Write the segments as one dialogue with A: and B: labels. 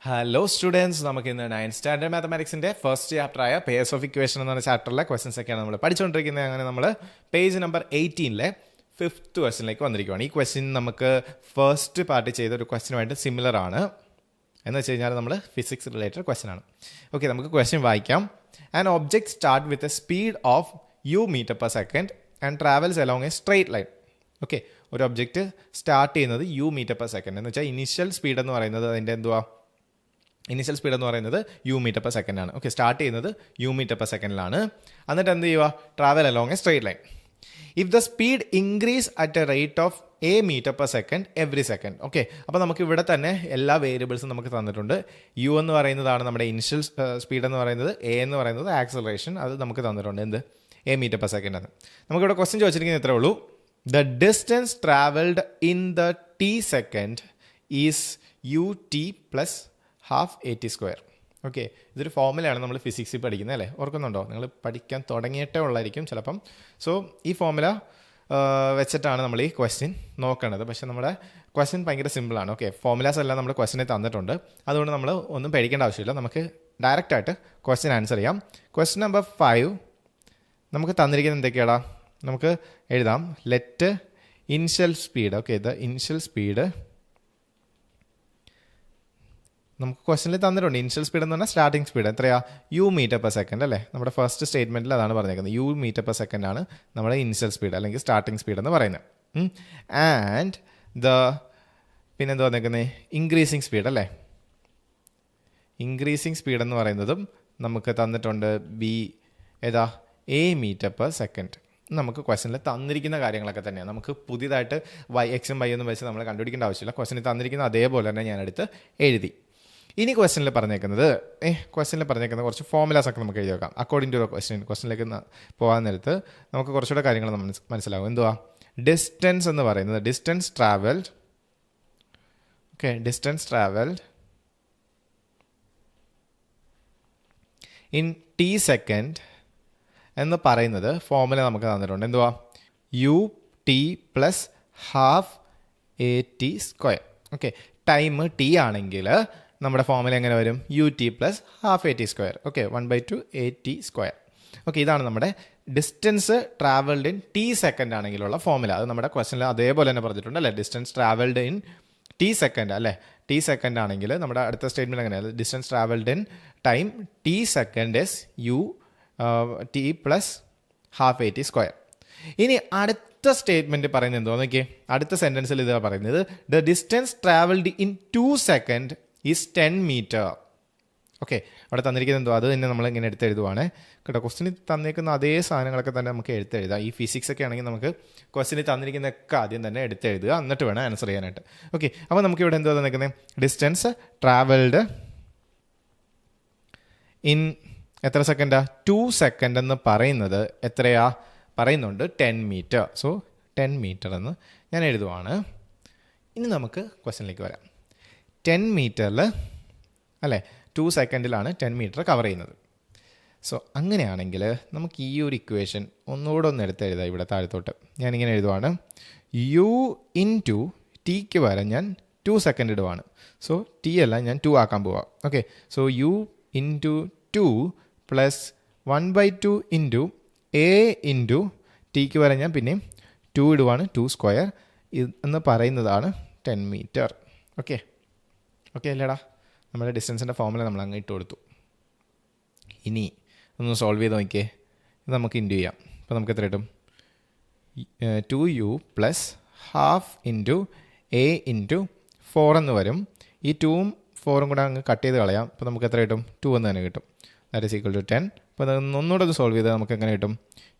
A: Hello students, നമുക്ക് ഇന്ന് 9th standard മാത്തമാറ്റിക്സിൻ്റെ ഫസ്റ്റ് ചാപ്റ്ററായ പേഴ്സ് ഓഫ് ഇക്വേഷൻ എന്ന ചാപ്റ്ററിലെ ക്വസ്റ്റൻസ് ഒക്കെയാണ് നമ്മൾ പഠിച്ചുകൊണ്ടിരിക്കുന്നത്. അങ്ങനെ നമ്മൾ പേജ് നമ്പർ 18 ഫിഫ്ത്ത് ക്വസ്റ്റനിലേക്ക് വന്നിരിക്കുകയാണ്. ഈ ക്വസ്റ്റ്യൻ നമുക്ക് ഫസ്റ്റ് പാർട്ട് ചെയ്ത ഒരു ക്വസ്റ്റ്യനുമായിട്ട് സിമിലർ ആണ്. എന്ന് വെച്ച് കഴിഞ്ഞാൽ നമ്മൾ ഫിസിക്സ് റിലേറ്റഡ് ക്വസ്റ്റ്യൻ ആണ്. ഓക്കെ, നമുക്ക് ക്വസ്റ്റ്യൻ വായിക്കാം. An object start with a speed of u metre per second and travels along a straight line. Okay, ഒരു ഒബ്ജെക്റ്റ് സ്റ്റാർട്ട് ചെയ്യുന്നത് u മീറ്റർ പെർ സെക്കൻഡ് എന്ന് വെച്ചാൽ ഇനീഷ്യൽ സ്പീഡ് എന്ന് പറയുന്നത് അതിൻ്റെ എന്തുവാ, ഇനീഷ്യൽ സ്പീഡ് എന്ന് പറയുന്നത് u മീറ്റർ പെർ സെക്കൻഡ് ആണ്. ഓക്കെ, സ്റ്റാർട്ട് ചെയ്യുന്നത് u മീറ്റർ പെർ സെക്കൻഡിലാണ്. എന്നിട്ട് എന്ത് ചെയ്യുക, travel along a straight line. If the speed increase at a rate of a metre per second every second. Okay, അപ്പോൾ നമുക്ക് ഇവിടെ തന്നെ എല്ലാ വേരിയബിൾസും നമുക്ക് തന്നിട്ടുണ്ട്. u എന്ന് പറയുന്നതാണ് നമ്മുടെ ഇനിഷ്യൽ സ്പീഡ് എന്ന് പറയുന്നത്, a എന്ന് പറയുന്നത് ആക്സലറേഷൻ, അത് നമുക്ക് തന്നിട്ടുണ്ട്. എന്ത്, a മീറ്റർ പെർ സെക്കൻഡ് ആണ്. നമുക്കിവിടെ ക്വസ്റ്റ്യൻ ചോദിച്ചിരിക്കുന്നത് ഇത്രേ ഉള്ളൂ. The distance travelled in the t second is ut plus half at². Okay, ഇതൊരു ഫോർമുലയാണ് നമ്മൾ ഫിസിക്സിൽ പഠിക്കുന്നത് അല്ലേ, ഓർക്കുന്നുണ്ടോ? നിങ്ങൾ പഠിക്കാൻ തുടങ്ങിയിട്ടേ ഉള്ളായിരിക്കും ചിലപ്പം. സോ ഈ ഫോർമുല വെച്ചിട്ടാണ് നമ്മൾ ഈ ക്വസ്റ്റ്യൻ നോക്കേണ്ടത്. പക്ഷേ നമ്മുടെ ക്വസ്റ്റ്യൻ ഭയങ്കര സിമ്പിളാണ്. ഓക്കെ, ഫോർമുലാസ് എല്ലാം നമ്മൾ ക്വസ്റ്റ്യനെ തന്നിട്ടുണ്ട്. അതുകൊണ്ട് നമ്മൾ ഒന്നും പേടിക്കേണ്ട ആവശ്യമില്ല. നമുക്ക് ഡയറക്റ്റായിട്ട് ക്വസ്റ്റ്യൻ ആൻസർ ചെയ്യാം. ക്വസ്റ്റ്യൻ നമ്പർ 5 നമുക്ക് തന്നിരിക്കുന്നത് എന്തൊക്കെയാടാ, നമുക്ക് എഴുതാം. Let initial speed. Okay, the initial speed നമുക്ക് ക്വസ്റ്റനിൽ തന്നിട്ടുണ്ട്. ഇനിഷ്യൽ സ്പീഡ് എന്ന് പറഞ്ഞാൽ സ്റ്റാർട്ടിംഗ് സ്പീഡ് എത്രയാ, u മീറ്റർ പെർ സെക്കൻഡ് അല്ലേ. നമ്മുടെ ഫസ്റ്റ് സ്റ്റേറ്റ്മെൻറ്റിൽ അതാണ് പറഞ്ഞേക്കുന്നത്. u മീറ്റർ പെർ സെക്കൻഡ് ആണ് നമ്മുടെ ഇനിഷ്യൽ സ്പീഡ് അല്ലെങ്കിൽ സ്റ്റാർട്ടിംഗ് സ്പീഡ് എന്ന് പറയുന്നത്. ആൻഡ് പിന്നെന്താ പറഞ്ഞേക്കുന്നത്, ഇൻക്രീസിങ് സ്പീഡ് അല്ലേ. ഇൻക്രീസിങ് സ്പീഡ് എന്ന് പറയുന്നതും നമുക്ക് തന്നിട്ടുണ്ട്. ഏതാ, a മീറ്റർ പെർ സെക്കൻഡ്. നമുക്ക് ക്വസ്റ്റനിൽ തന്നിരിക്കുന്ന കാര്യങ്ങളൊക്കെ തന്നെയാണ്. നമുക്ക് പുതിയതായിട്ട് എക്സും വൈ ഒന്നും വെച്ച് നമ്മൾ കണ്ടുപിടിക്കേണ്ട ആവശ്യമില്ല. ക്വസ്റ്റനിൽ തന്നിരിക്കുന്ന അതേപോലെ തന്നെ ഞാനെടുത്ത് എഴുതി. ഇനി ക്വസ്റ്റനിൽ പറഞ്ഞേക്കുന്നത് കുറച്ച് ഫോർമുലാസ് ഒക്കെ നമുക്ക് എഴുതി വെക്കാം. അക്കോർഡിംഗ് ടു ദ ക്വസ്റ്റനിലേക്ക് പോകാൻ നേരത്ത് നമുക്ക് കുറച്ചുകൂടെ കാര്യങ്ങൾ മനസ്സിലാവും. എന്തുവാ, ഡിസ്റ്റൻസ് എന്ന് പറയുന്നത്, distance travelled. Okay, distance travelled in t second എന്ന് പറയുന്നത് ഫോർമുല നമുക്ക് തന്നിട്ടുണ്ട്. എന്തുവാ, ut plus half at². Okay, time t ആണെങ്കിൽ നമ്മുടെ ഫോർമുല എങ്ങനെ വരും, ut plus half at². Okay, 1/2 at². Okay, ഇതാണ് നമ്മുടെ distance travelled in t second ആണെങ്കിലുള്ള ഫോർമുല. അത് നമ്മുടെ ക്വസ്റ്റനിൽ അതേപോലെ തന്നെ പറഞ്ഞിട്ടുണ്ട് അല്ലേ. Distance travelled in t second അല്ലേ. t സെക്കൻഡ് ആണെങ്കിൽ നമ്മുടെ അടുത്ത സ്റ്റേറ്റ്മെൻറ്റ് എങ്ങനെയാണ്, distance travelled in time t second is t plus half at². ഇനി അടുത്ത സ്റ്റേറ്റ്മെൻറ്റ് പറയുന്നത് എന്തോ നോക്കിയേ. അടുത്ത സെൻറ്റൻസിൽ ഇതാ പറയുന്നത്, the distance travelled in 2 second is 10 metre. Okay, അവിടെ തന്നിരിക്കുന്നത് എന്തോ അത് തന്നെ നമ്മൾ ഇങ്ങനെ എടുത്തെഴുതുവാണ് കേട്ടോ. ക്വസ്റ്റിനിൽ തന്നിരിക്കുന്ന അതേ സാധനങ്ങളൊക്കെ തന്നെ നമുക്ക് എടുത്തെഴുതാം. ഈ ഫിസിക്സ് ഒക്കെ ആണെങ്കിൽ നമുക്ക് ക്വസ്റ്റിനിൽ തന്നിരിക്കുന്നതൊക്കെ ആദ്യം തന്നെ എടുത്തെഴുതുക, എന്നിട്ട് വേണം ആൻസർ ചെയ്യാനായിട്ട്. ഓക്കെ, അപ്പോൾ നമുക്കിവിടെ എന്തോ തന്നിരിക്കുന്നത്, ഡിസ്റ്റൻസ് ട്രാവൽഡ് ഇൻ എത്ര സെക്കൻഡാ, 2 സെക്കൻഡ് എന്ന് പറയുന്നത് എത്രയാ, പറയുന്നുണ്ട് 10 മീറ്റർ. സോ 10 മീറ്റർ എന്ന് ഞാൻ എഴുതുവാണ്. ഇനി നമുക്ക് ക്വസ്റ്റനിലേക്ക് വരാം. 10 മീറ്ററിൽ അല്ലേ, 2 സെക്കൻഡിലാണ് 10 മീറ്റർ കവർ ചെയ്യുന്നത്. സോ അങ്ങനെയാണെങ്കിൽ നമുക്ക് ഈ ഒരു ഇക്വേഷൻ ഒന്നുകൂടെ ഒന്ന് എടുത്തെഴുതാം. ഇവിടെ താഴത്തോട്ട് ഞാനിങ്ങനെ എഴുതുവാണ്, u ഇൻറ്റു ടിക്ക് പകരം ഞാൻ 2 സെക്കൻഡ് ഇടുവാണ്. സോ ടി അല്ല, ഞാൻ 2 ആക്കാൻ പോവാം. Okay, so u into 2 plus 1/2 into a into tick പകരം ഞാൻ പിന്നെയും 2 ഇടുവാണ്. 2² എന്ന് പറയുന്നതാണ് 10 മീറ്റർ. ഓക്കെ, ഓക്കെ അല്ലേടാ. നമ്മുടെ ഡിസ്റ്റൻസിൻ്റെ ഫോർമുല നമ്മൾ അങ്ങ് ഇട്ട് കൊടുത്തു. ഇനി ഒന്ന് സോൾവ് ചെയ്ത് നോക്കിയേ. ഇത് നമുക്ക് ഇൻറ്റു ചെയ്യാം. അപ്പോൾ നമുക്ക് എത്ര കിട്ടും, 2u plus half into a into 4 എന്ന് വരും. ഈ 2ഉം 4ഉം കൂടെ അങ്ങ് കട്ട് ചെയ്ത് കളയാം. അപ്പോൾ നമുക്ക് എത്ര കിട്ടും, 2 എന്ന് തന്നെ കിട്ടും. That is equal to 10. അപ്പോൾ ഒന്നുകൂടെ അത് സോൾവ് ചെയ്താൽ നമുക്ക് എങ്ങനെ കിട്ടും,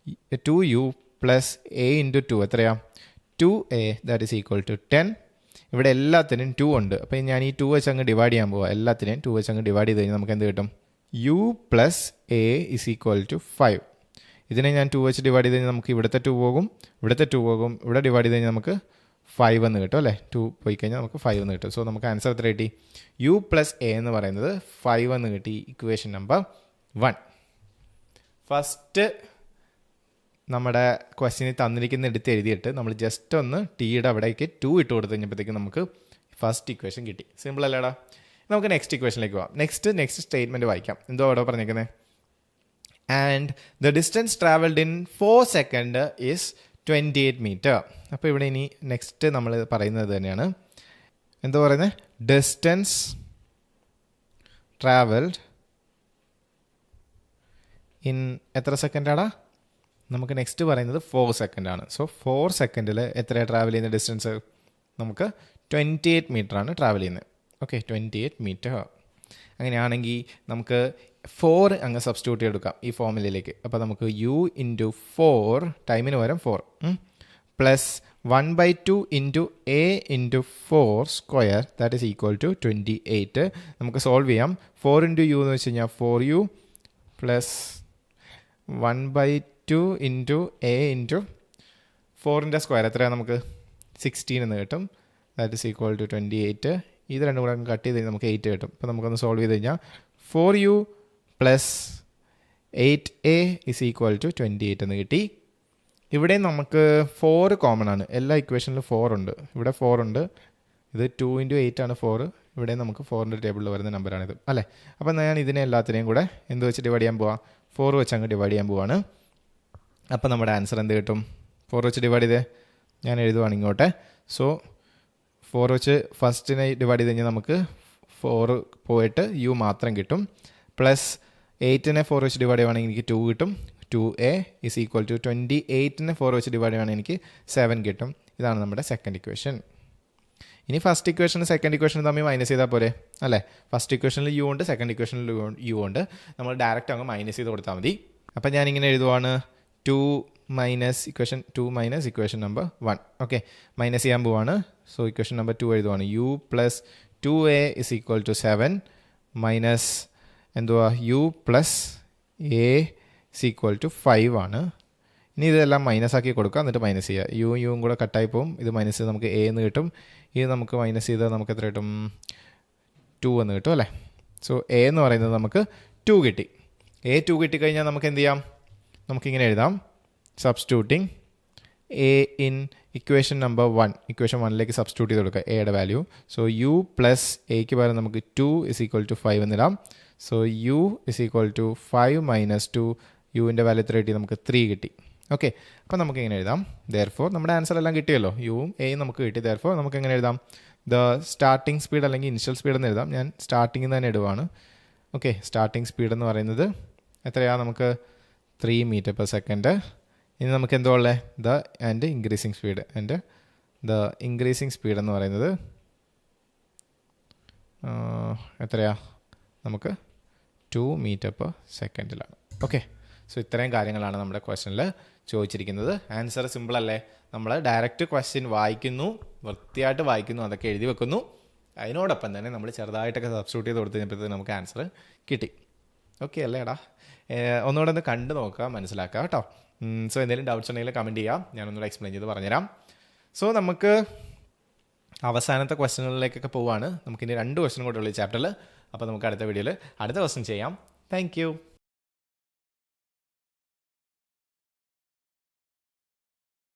A: 2u പ്ലസ് a ഇൻറ്റു 2 എത്രയാ, 2a. That is equal to 10. ഇവിടെ എല്ലാത്തിനും 2 ഉണ്ട്. അപ്പോൾ ഞാൻ ഈ 2 വെച്ച് അങ്ങ് ഡിവൈഡ് ചെയ്യാൻ പോവാം. എല്ലാത്തിനെയും 2 വെച്ച് അങ്ങ് ഡിവൈഡ് ചെയ്ത് കഴിഞ്ഞാൽ നമുക്ക് എന്ത് കിട്ടും, u plus a is equal to 5. ഇതിനെ ഞാൻ 2 വെച്ച് ഡിവൈഡ് ചെയ്ത് കഴിഞ്ഞാൽ നമുക്ക് ഇവിടുത്തെ 2 പോകും, ഇവിടുത്തെ 2 പോകും. ഇവിടെ ഡിവൈഡ് ചെയ്ത് കഴിഞ്ഞാൽ നമുക്ക് 5 എന്ന് കിട്ടും അല്ലേ. 2 പോയി കഴിഞ്ഞാൽ നമുക്ക് 5 എന്ന് കിട്ടും. സോ നമുക്ക് ആൻസർ എത്ര കിട്ടി, u പ്ലസ് a എന്ന് പറയുന്നത് 5 എന്ന് കിട്ടി. Equation number 1. ഫസ്റ്റ് നമ്മുടെ ക്വസ്റ്റ്യനിൽ തന്നിരിക്കുന്ന എടുത്ത് എഴുതിയിട്ട് നമ്മൾ ജസ്റ്റ് ഒന്ന് ടിയുടെ അവിടേക്ക് 2 ഇട്ട് കൊടുത്തു കഴിഞ്ഞപ്പോഴത്തേക്കും നമുക്ക് ഫസ്റ്റ് ഇക്വേഷൻ കിട്ടി. സിമ്പിൾ അല്ലേടാ. നമുക്ക് നെക്സ്റ്റ് ഇക്വേഷനിലേക്ക് പോകാം. നെക്സ്റ്റ് സ്റ്റേറ്റ്മെൻറ്റ് വായിക്കാം. എന്തോ അവിടെ പറഞ്ഞേക്കുന്നത്? And the distance travelled in 4 second is 28 metre. അപ്പോൾ ഇവിടെ ഇനി നെക്സ്റ്റ് നമ്മൾ പറയുന്നത് തന്നെയാണ്. എന്തോ പറയുന്നത്? ഡിസ്റ്റൻസ് ട്രാവൽഡ് ഇൻ എത്ര സെക്കൻഡാടാ? നമുക്ക് നെക്സ്റ്റ് പറയുന്നത് 4 സെക്കൻഡാണ്. സോ 4 സെക്കൻഡിൽ എത്രയാണ് ട്രാവൽ ചെയ്യുന്ന ഡിസ്റ്റൻസ്? നമുക്ക് 28 മീറ്ററാണ് ട്രാവൽ ചെയ്യുന്നത്. Okay, 28 metre. അങ്ങനെയാണെങ്കിൽ നമുക്ക് 4 അങ്ങ് സബ്സ്റ്റിറ്റ്യൂട്ട് ചെയ്തെടുക്കാം ഈ ഫോർമുലയിലേക്ക്. അപ്പോൾ നമുക്ക് u ഇൻറ്റു 4 ടൈമിന് പകരം 4 plus 1/2 into a into 4 square that is equal to 28. നമുക്ക് സോൾവ് ചെയ്യാം. 4 ഇൻറ്റു u എന്ന് വെച്ച് കഴിഞ്ഞാൽ 4u plus 1/2 into a into 4ൻ്റെ സ്ക്വയർ എത്രയാണ്? നമുക്ക് 16 എന്ന് കിട്ടും. That is equal to 28. ഇത് രണ്ടും കൂടെ കട്ട് ചെയ്ത് കഴിഞ്ഞാൽ നമുക്ക് 8 കിട്ടും. അപ്പോൾ നമുക്കൊന്ന് സോൾവ് ചെയ്ത് കഴിഞ്ഞാൽ 4u plus 8a is equal to 28 എന്ന് കിട്ടി. ഇവിടെ നമുക്ക് 4 കോമൺ ആണ്. എല്ലാ ഇക്വേഷനിലും 4 ഉണ്ട്. ഇവിടെ 4 ഉണ്ട്. ഇത് 2 ഇൻറ്റു 8 ആണ് 4. ഇവിടെ നമുക്ക് 4ൻ്റെ ടേബിളിൽ വരുന്ന നമ്പറാണിത് അല്ലേ? അപ്പോൾ ഞാൻ ഇതിനെ എല്ലാത്തിനെയും കൂടെ എന്ത് വെച്ച് ഡിവൈഡ് ചെയ്യാൻ പോവാം? 4 വെച്ച് അങ്ങ് ഡിവൈഡ് ചെയ്യാൻ പോവാണ്. അപ്പോൾ നമ്മുടെ ആൻസർ എന്ത് കിട്ടും? 4 വെച്ച് ഡിവൈഡ് ചെയ്തേ ഞാൻ എഴുതുവാണ് ഇങ്ങോട്ട്. സോ 4 വെച്ച് ഫസ്റ്റിനെ ഡിവൈഡ് ചെയ്ത് കഴിഞ്ഞാൽ നമുക്ക് 4 പോയിട്ട് u മാത്രം കിട്ടും. പ്ലസ് 8നെ 4 വെച്ച് ഡിവൈഡ് ചെയ്യുവാണെങ്കിൽ എനിക്ക് 2 കിട്ടും. 2a ഇസ് ഈക്വൽ ടു 28നെ 4 വെച്ച് ഡിവൈഡ് ചെയ്യുവാണെങ്കിൽ എനിക്ക് 7 കിട്ടും. ഇതാണ് നമ്മുടെ സെക്കൻഡ് ഇക്വേഷൻ. ഇനി ഫസ്റ്റ് ഇക്വേഷനും സെക്കൻഡ് ഇക്വേഷനും തമ്മിൽ മൈനസ് ചെയ്താൽ പോരെ അല്ലേ? ഫസ്റ്റ് ഇക്വേഷനിൽ u ഉണ്ട്, സെക്കൻഡ് ഇക്വേഷനിൽ u ഉണ്ട്. നമ്മൾ ഡയറക്റ്റ് അങ്ങ് മൈനസ് ചെയ്ത് കൊടുത്താൽ മതി. അപ്പം ഞാനിങ്ങനെ എഴുതുവാണ് 2 minus equation number 1. Okay, minus ചെയ്യാൻ പോവാണ്. സോ ഇക്വേഷൻ നമ്പർ 2 എഴുതുവാണ്. u plus 2a is equal to 7 minus എന്തുവാ u plus a is equal to 5 ആണ്. ഇനി ഇതെല്ലാം മൈനസ് ആക്കി കൊടുക്കുക, എന്നിട്ട് മൈനസ് ചെയ്യുക. യും കൂടെ കട്ടായി പോകും. ഇത് മൈനസ് ചെയ്ത് നമുക്ക് a എന്ന് കിട്ടും. ഇത് നമുക്ക് മൈനസ് ചെയ്താൽ നമുക്ക് എത്ര കിട്ടും? 2 എന്ന് കിട്ടും അല്ലേ? സോ a എന്ന് പറയുന്നത് നമുക്ക് 2 കിട്ടി. a 2 കിട്ടിക്കഴിഞ്ഞാൽ നമുക്ക് എന്ത് ചെയ്യാം? നമുക്കിങ്ങനെ എഴുതാം. Substituting a in equation number 1. Equation 1ലേക്ക് സബ്സ്റ്റിറ്റ്യൂട്ട് ചെയ്ത് കൊടുക്കുക എയുടെ വാല്യൂ. സോ u പ്ലസ് എക്ക് പകരം നമുക്ക് 2 ഇസ് ഈക്വൽ ടു 5 എന്നിടാം. So u is equal to 5 minus 2. യുവിൻ്റെ വാല്യൂ എത്ര കിട്ടി? നമുക്ക് 3 കിട്ടി. ഓക്കെ, അപ്പോൾ നമുക്ക് എങ്ങനെ എഴുതാം? ദെയർഫോർ നമ്മുടെ ആൻസർ എല്ലാം കിട്ടിയല്ലോ. യുവും എയും നമുക്ക് കിട്ടി. ദെയർഫോർ നമുക്ക് എങ്ങനെ എഴുതാം? ദ സ്റ്റാർട്ടിംഗ് സ്പീഡ് അല്ലെങ്കിൽ ഇനിഷ്യൽ സ്പീഡ് എന്ന് എഴുതാം. ഞാൻ സ്റ്റാർട്ടിങ്ങിൽ തന്നെ ഇടുവാണ്. ഓക്കെ, സ്റ്റാർട്ടിംഗ് സ്പീഡ് എന്ന് പറയുന്നത് എത്രയാണ്? നമുക്ക് 3 മീറ്റർ പെർ സെക്കൻഡ്. ഇനി നമുക്ക് എന്തോ ഉള്ളത്? ദ ഇൻക്രീസിങ് സ്പീഡ് എന്ന് പറയുന്നത് എത്രയാ? നമുക്ക് 2 മീറ്റർ പെർ സെക്കൻഡിലാണ്. ഓക്കെ, സോ ഇത്രയും കാര്യങ്ങളാണ് നമ്മുടെ ക്വസ്റ്റനിൽ ചോദിച്ചിരിക്കുന്നത്. ആൻസർ സിമ്പിൾ അല്ലേ? നമ്മൾ ഡയറക്റ്റ് ക്വസ്റ്റ്യൻ വായിക്കുന്നു, വൃത്തിയായിട്ട് വായിക്കുന്നു, അതൊക്കെ എഴുതി വെക്കുന്നു. അതിനോടൊപ്പം തന്നെ നമ്മൾ ചെറുതായിട്ടൊക്കെ സബ്സ്റ്റിറ്റ്യൂട്ട് ചെയ്ത് കൊടുത്തു കഴിഞ്ഞപ്പോഴത്തേക്ക് നമുക്ക് ആൻസർ കിട്ടി. ഓക്കെ അല്ലേ എടാ? ഒന്നുകൂടെ ഒന്ന് കണ്ടു നോക്കുക, മനസ്സിലാക്കുക കേട്ടോ. സോ എന്തെങ്കിലും ഡൗട്ട്സ് ഉണ്ടെങ്കിൽ കമൻറ്റ് ചെയ്യാം, ഞാനൊന്നുകൂടെ എക്സ്പ്ലെയിൻ ചെയ്ത് പറഞ്ഞുതരാം. സോ നമുക്ക് അവസാനത്തെ ക്വസ്റ്റ്യനുകളിലേക്കൊക്കെ പോവുകയാണ്. നമുക്കിനി 2 ക്വസ്റ്റ്യൻ കൂടെ ഉള്ളൂ ഈ ചാപ്റ്ററിൽ. അപ്പോൾ നമുക്ക് അടുത്ത വീഡിയോയിൽ അടുത്ത ക്വസ്റ്റ്യൻ ചെയ്യാം. Thank you.